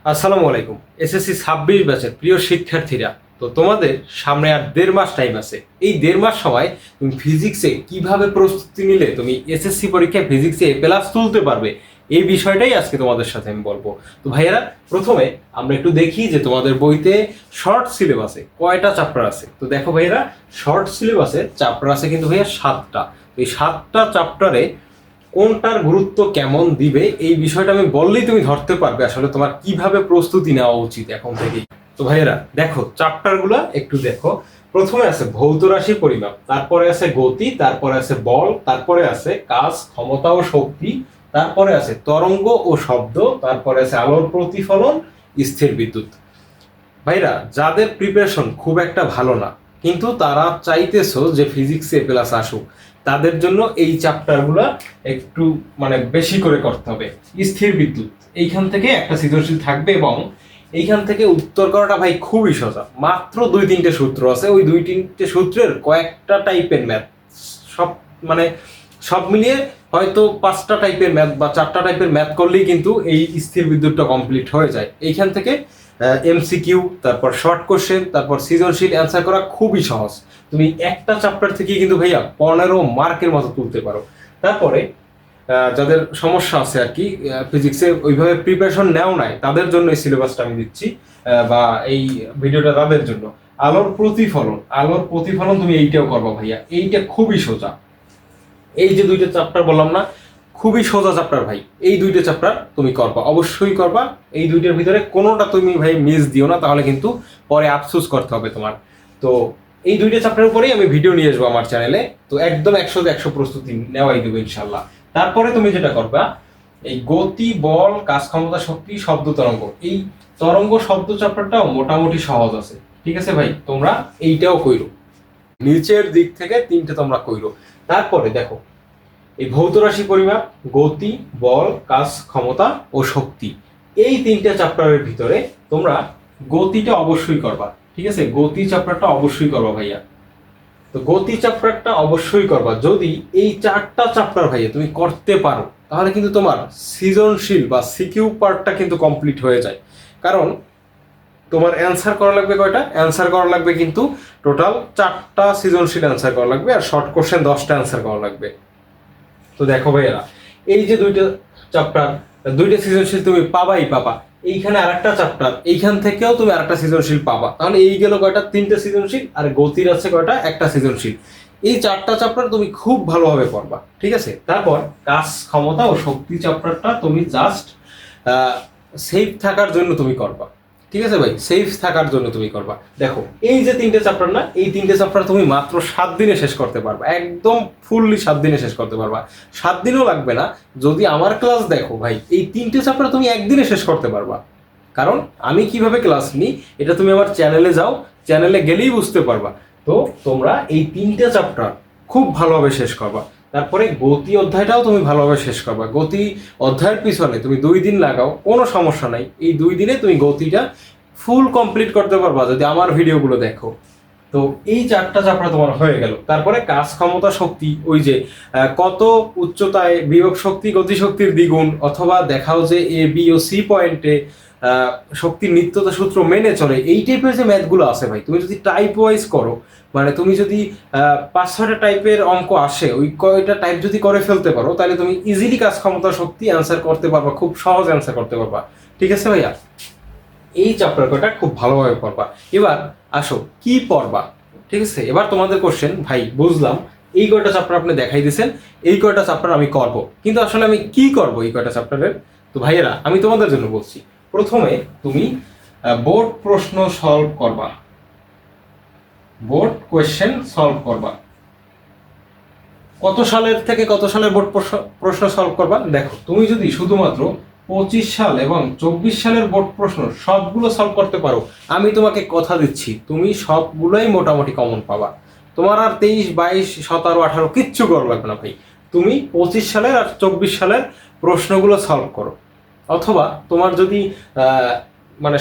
আসসালামু আলাইকুম। এসএসসি 26 ব্যাচের প্রিয় শিক্ষার্থীরা, তো তোমাদের সামনে আর 1.5 মাস টাইম আছে। এই 1.5 মাস সময় তুমি ফিজিক্সে কিভাবে প্রস্তুতি নিলে তুমি এসএসসি পরীক্ষায় ফিজিক্সে এ প্লাস তুলতে পারবে, এই বিষয়টাই আজকে তোমাদের সাথে আমি বলবো। তো ভাইয়েরা, প্রথমে আমরা একটু দেখি যে তোমাদের বইতে শর্ট সিলেবাসে কয়টা চ্যাপ্টার আছে। তো দেখো ভাইয়েরা, শর্ট সিলেবাসে চ্যাপ্টার আছে কিন্তু ভাইয়া 7টা। এই 7টা চ্যাপ্টারে কোনটার গুরুত্ব কেমন দিবে এই বিষয়টা আমি বললেই তুমি ধরতে পারবে আসলে তোমার কিভাবে প্রস্তুতি নেওয়া উচিত এখন থেকেই। তো ভাইয়েরা দেখো, চ্যাপ্টারগুলো একটু দেখো। প্রথমে আছে ভৌত রাশি পরিমাপ, তারপরে আছে গতি, তারপরে আছে বল, তারপরে আছে কাজ, ক্ষমতা ও শক্তি, তারপরে আছে তরঙ্গ ও শব্দ, তারপরে আছে আলোর প্রতিফলন, স্থির বিদ্যুৎ। ভাইরা, যাদের প্রিপারেশন খুব একটা ভালো না কিন্তু তারা চাইতেছো যে ফিজিক্সে এ প্লাস আসুক, তাদের জন্য এই চ্যাপ্টারগুলো একটু বেশি করে করতে হবে। স্থির বিদ্যুৎ, এইখান থেকে একটা সৃজনশীল থাকবে এবং এইখান থেকে উত্তর করাটা ভাই খুবই সোজা। মাত্র 2-3টে সূত্র আছে, ওই 2-3টে সূত্রের কয়েকটা টাইপের ম্যাথ, সব মানে সব মিলিয়ে হয়তো 5টা টাইপের ম্যাথ বা 4টা টাইপের ম্যাথ করলেই কিন্তু এই স্থির বিদ্যুৎটা কমপ্লিট হয়ে যায়। এইখান থেকে এমসিকিউ, তারপর শর্ট কোশ্চেন, তারপর সৃজনশীল অ্যান্সার করা খুবই সহজ। তুমি একটা চ্যাপ্টার থেকে কিন্তু ভাইয়া 15 মার্কের মতো তুলতে পারো। তারপরে যাদের সমস্যা আছে আর কি, ফিজিক্সে ওইভাবে প্রিপারেশন নেও নাই, তাদের জন্য এই সিলেবাসটা আমি দিচ্ছি, বা এই ভিডিওটা তাদের জন্য। আলোর প্রতিফলন তুমি এইটাও করবা ভাইয়া, এইটা খুবই সোজা। এই যে 2টা চ্যাপ্টার বললাম না, খুবই সোজা চ্যাপ্টার ভাই। এই 2টা চ্যাপ্টার তুমি করবা, অবশ্যই করবা। এই 2টার ভিতরে কোনোটা তুমি ভাই মিস দিও না, তাহলে কিন্তু পরে আফসোস করতে হবে তোমার। তো এই 2টা চ্যাপ্টারের উপরেই আমি ভিডিও নিয়ে আসবো আমার চ্যানেলে। তো একদম 100-100 প্রস্তুতি নেওয়াই দেবো ইনশাল্লাহ। তারপরে তুমি যেটা করবা, এই গতি, বল, কাজ, ক্ষমতা, শক্তি, শব্দ, তরঙ্গ, এই তরঙ্গ শব্দ চ্যাপ্টারটাও মোটামুটি সহজ আছে। ঠিক আছে ভাই, তোমরা এইটাও কইরো, নিচের দিক থেকে 3টে তোমরা কইরো। তারপরে দেখো, এই ভৌত রাশি পরিমাপ, গতি, বল, কাজ, ক্ষমতা ও শক্তি, এই 3টে চ্যাপ্টারের ভিতরে তোমরা গতিটা অবশ্যই করবা। ঠিক আছে, গতি চ্যাপ্টারটা অবশ্যই করবা ভাইয়া। তো গতি চ্যাপ্টারটা অবশ্যই করবা। যদি এই 4টা চ্যাপ্টার ভাইয়া তুমি করতে পারো, তাহলে কিন্তু তোমার সৃজনশীল বা সিকিউ পার্টটা কিন্তু কমপ্লিট হয়ে যায়। কারণ তোমার অ্যান্সার করা লাগবে কয়টা? অ্যান্সার করা লাগবে কিন্তু টোটাল 4টা সৃজনশীল অ্যান্সার করা লাগবে, আর শর্ট কোশ্চেন 10টা অ্যান্সার করা লাগবে। তো দেখো ভাইয়েরা, এই যে 2টা চ্যাপ্টার, 2টা সৃজনশীল তুমি পাবা। এইখানে আরেকটা চ্যাপ্টার, এইখান থেকেও তুমি আরেকটা সৃজনশীল পাবা। তাহলে এই গেল কয়টা? 3টে সৃজনশীল। আর গতির আছে কয়টা? একটা সৃজনশীল। এই 4টা চ্যাপ্টার তুমি খুব ভালোভাবে পড়বা। ঠিক আছে, তারপর কাজ, ক্ষমতা ও শক্তি চ্যাপ্টারটা তুমি জাস্ট সেফ থাকার জন্য তুমি করবা। ঠিক আছে ভাই, সেফ থাকার জন্য তুমি করবা। দেখো, এই যে 3টে চ্যাপ্টার না, এই 3টে চ্যাপ্টার তুমি মাত্র 7 দিনে শেষ করতে পারবা, একদম ফুললি 7 দিনে শেষ করতে পারবা। 7 দিনও লাগবে না। যদি আমার ক্লাস দেখো ভাই, এই 3টে চ্যাপ্টার তুমি একদিনে শেষ করতে পারবা। কারণ আমি কিভাবে ক্লাস নিই এটা তুমি আমার চ্যানেলে যাও, চ্যানেলে গেলেই বুঝতে পারবা। তো তোমরা এই 3টে চ্যাপ্টার খুব ভালোভাবে শেষ করবা। তারপরে গতি অধ্যায়টাও তুমি ভালোভাবে শেষ করবা। গতি অধ্যায়ের পিছনে তুমি 2 দিন লাগাও, কোনো সমস্যা নাই। এই 2 দিনে তুমি গতিটা ফুল কমপ্লিট করতে পারবা যদি আমার ভিডিওগুলো দেখো। তো এই 4টা চ্যাপ্টার তোমার হয়ে গেল। তারপরে কাজ, ক্ষমতা, শক্তি, ওই যে কত উচ্চতায় বিভব শক্তি গতিশক্তির দ্বিগুণ, অথবা দেখাও যে এ বি ও সি পয়েন্টে শক্তির নিত্যতা সূত্র মেনে চলে, এই টাইপের যে ম্যাথগুলো আছে ভাই, তুমি যদি টাইপ ওয়াইজ করো, তুমি যদি 5-6টা টাইপের অঙ্ক আসে, ওই কয়টা টাইপ যদি করে ফেলতে পারো, তাহলে তুমি ইজিলি কাজ, ক্ষমতা, শক্তি অ্যান্সার করতে পারবা, খুব সহজ অ্যান্সার করতে পারবা। ঠিক আছে ভাইয়া, এই চ্যাপ্টার কয়টা খুব ভালোভাবে পড়বা। এবার আসো কি পড়বা। ঠিক আছে, এবার তোমাদের কোশ্চেন, ভাই বুঝলাম এই কয়টা চ্যাপ্টার আপনি দেখাই দিয়েছেন, এই কয়টা চ্যাপ্টার আমি করব, কিন্তু আসলে আমি কি করব এই কয়টা চ্যাপ্টারের? তো ভাইয়েরা, আমি তোমাদের জন্য বলছি, প্রথমে তুমি বোর্ড প্রশ্ন সলভ করবা, বোর্ড কোয়েশ্চেন সলভ করবা। কত সালের থেকে কত সালের বোর্ড প্রশ্ন সলভ করবা? দেখো, তুমি যদি শুধুমাত্র 25 সাল এবং 24 সালের বোর্ড প্রশ্ন সবগুলো সলভ করতে পারো, আমি তোমাকে কথা দিচ্ছি তুমি সবগুলোই মোটামুটি কমন পাবা। তোমার আর 23, 22, 17, 18 কিচ্ছু করা লাগবে না ভাই। তুমি 25 সালের আর 24 সালের প্রশ্নগুলো সলভ করো। অথবা তোমার যদি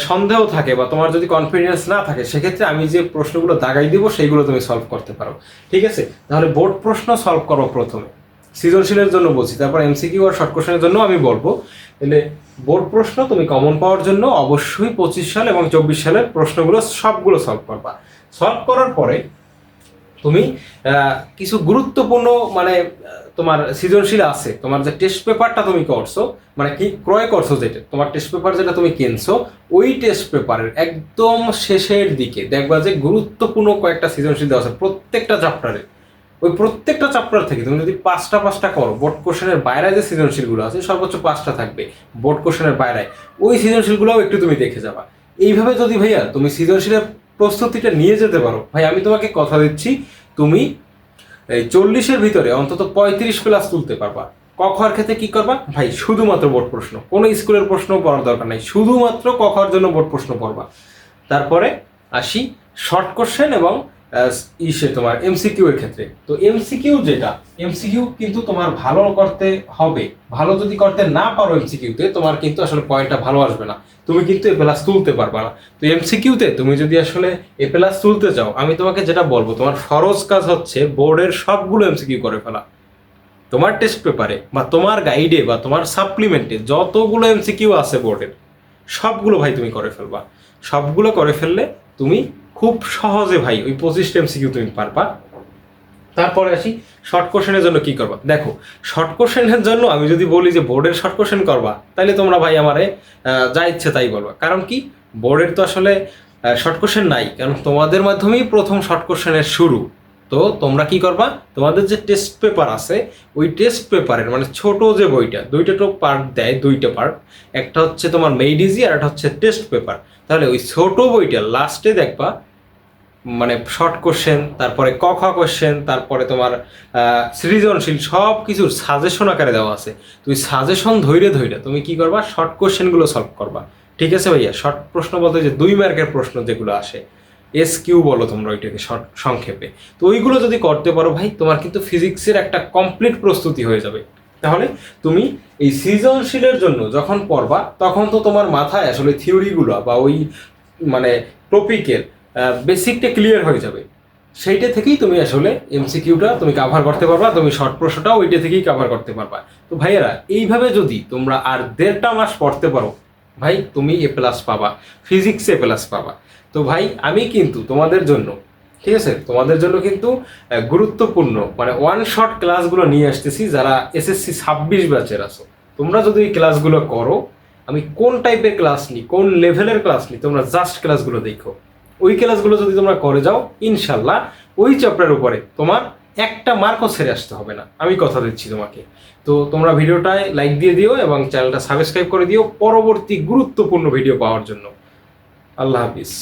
সন্দেহ থাকে বা তোমার যদি কনফিডেন্স না থাকে, সেক্ষেত্রে আমি যে প্রশ্নগুলো দাগাই দিব সেইগুলো তুমি সলভ করতে পারো। ঠিক আছে, তাহলে বোর্ড প্রশ্ন সলভ করো প্রথমে, সৃজনশীলের জন্য বলছি, তারপর এমসিকিউ আর শর্ট কোশ্চেনের জন্য আমি বলবো। তাহলে বোর্ড প্রশ্ন তুমি কমন পাওয়ার জন্য অবশ্যই 25 সাল এবং 24 সালের প্রশ্নগুলো সবগুলো সলভ করবা। সলভ করার পরে তুমি কিছু গুরুত্বপূর্ণ মানে তোমার সৃজনশীল আছে, তোমার যে টেস্ট পেপারটা তুমি করছো, মানে কি ক্রয় করছো, যেটা তোমার টেস্ট পেপার যেটা তুমি কিনছো, ওই টেস্ট পেপারের একদম শেষের দিকে দেখবা যে গুরুত্বপূর্ণ কয়েকটা সৃজনশীল দেওয়া আছে প্রত্যেকটা চ্যাপ্টারে। ওই প্রত্যেকটা চ্যাপ্টার থেকে তুমি যদি পাঁচটা করো, বোর্ড কোশ্চেনের বাইরে যে সৃজনশীলগুলো আছে সর্বোচ্চ 5টা থাকবে বোর্ড কোশ্চেনের বাইরে, ওই সৃজনশীলগুলোও একটু তুমি দেখে যাবা। এইভাবে যদি ভাইয়া তুমি সৃজনশীলের প্রস্তুতিটা নিয়ে যেতে পারো, ভাই আমি তোমাকে কথা দিচ্ছি তুমি এই 40-এর ভিতরে অন্তত 35 প্লাস তুলতে পারবা। ক খর ক্ষেত্রে কি করবা ভাই, শুধুমাত্র বোর্ড প্রশ্ন, কোনো স্কুলের প্রশ্ন পড়ার দরকার নাই, শুধুমাত্র ক খর জন্য বোর্ড প্রশ্ন পড়বা। তারপরে আসি শর্ট কোশ্চেন এবং তোমার এমসিকিউ এর ক্ষেত্রে। তো এমসিকিউ যেটা, এমসিকিউ কিন্তু তোমার ভালো করতে হবে, ভালো যদি করতে না পারো এমসিকিউতে তোমার কিন্তু আসলে পয়েন্টটা ভালো আসবে না, তুমি কিন্তু এ প্লাস তুলতে পারবা না। তো এমসিকিউতে তুমি যদি আসলে এ প্লাস তুলতে চাও, আমি তোমাকে যেটা বলবো, তোমার ফরজ কাজ হচ্ছে বোর্ডের সবগুলো এমসিকিউ করে ফেলা। তোমার টেস্ট পেপারে বা তোমার গাইডে বা তোমার সাপ্লিমেন্টে যতগুলো এমসিকিউ আছে বোর্ডের, সবগুলো ভাই তুমি করে ফেলবা। সবগুলো করে ফেললে তুমি খুব সহজে ভাই ওই 25টা এমসিকিউ তুমি পারবা। তারপরে আসি শর্ট কোশ্চেনের জন্য কি করবা। দেখো, শর্ট কোশ্চেনের জন্য আমি যদি বলি যে বোর্ডের শর্ট কোশ্চেন করবা, তাহলে তোমরা ভাই আমারে যা ইচ্ছে তাই বলবা। কারণ কি, বোর্ডের তো আসলে শর্ট কোশ্চেন নাই, কারণ তোমাদের মাধ্যমেই প্রথম শর্ট কোশ্চেনের শুরু। তো তোমরা কি করবা, তোমাদের যে টেস্ট পেপার আছে ওই টেস্ট পেপারের মানে ছোট যে বইটা, দুইটা তো পার্ট দেয়, দুইটা পার্ট, একটা হচ্ছে তোমার মেইড ইজি আর একটা হচ্ছে টেস্ট পেপার। তাহলে ওই ছোট বইটা লাস্টে দেখবা মানে শর্ট কোশ্চেন, তারপরে ক খ কোশ্চেন, তারপরে তোমার সৃজনশীল সব কিছুর সাজেশন আকারে দেওয়া আছে। তুই সাজেশন ধৈর্য তুমি কি করবা, শর্ট কোশ্চেনগুলো সলভ করবা। ঠিক আছে ভাইয়া, শর্ট প্রশ্ন বলতে যে 2 মার্কের প্রশ্ন যেগুলো আসে, কিউ বলো তোমরা ওইটাকে শর্ট সংক্ষেপে, তো ওইগুলো যদি করতে পারো ভাই, তোমার কিন্তু ফিজিক্সের একটা কমপ্লিট প্রস্তুতি হয়ে যাবে। তাহলে তুমি এই সৃজনশীলের জন্য যখন পড়বা, তখন তো তোমার মাথায় আসলে থিওরিগুলো বা ওই মানে টপিকের বেসিকটা ক্লিয়ার হয়ে যাবে। সেইটা থেকেই তুমি আসলে এমসিকিউটা তুমি কাভার করতে পারবা, তুমি শর্ট প্রশ্নটাও ওইটা থেকেই কাভার করতে পারবা। তো ভাইয়েরা, এইভাবে যদি তোমরা আর 1.5 মাস পড়তে পারো ভাই, তুমি এ প্লাস পাবা, ফিজিক্সে এ প্লাস পাবা। তো ভাই আমি কিন্তু তোমাদের জন্য, ঠিক আছে, তোমাদের জন্য কিন্তু গুরুত্বপূর্ণ মানে ওয়ান শট ক্লাসগুলো নিয়ে আসতেছি। যারা এসএসসি 26 ব্যাচের আছো, তোমরা যদি এই ক্লাসগুলো করো, আমি কোন টাইপের ক্লাস নিই, কোন লেভেলের ক্লাস নিই, তোমরা জাস্ট ক্লাসগুলো দেখো। ওই ক্লাসগুলো যদি তোমরা করে যাও, ইনশাল্লাহ ওই চ্যাপ্টারের উপরে তোমার একটা মার্কও ছেড়ে আসতে হবে না, আমি কথা দিচ্ছি তোমাকে। তো তোমরা ভিডিওটায় লাইক দিয়ে দিও এবং চ্যানেলটা সাবস্ক্রাইব করে দিও পরবর্তী গুরুত্বপূর্ণ ভিডিও পাওয়ার জন্য। আল্লাহ হাফিজ।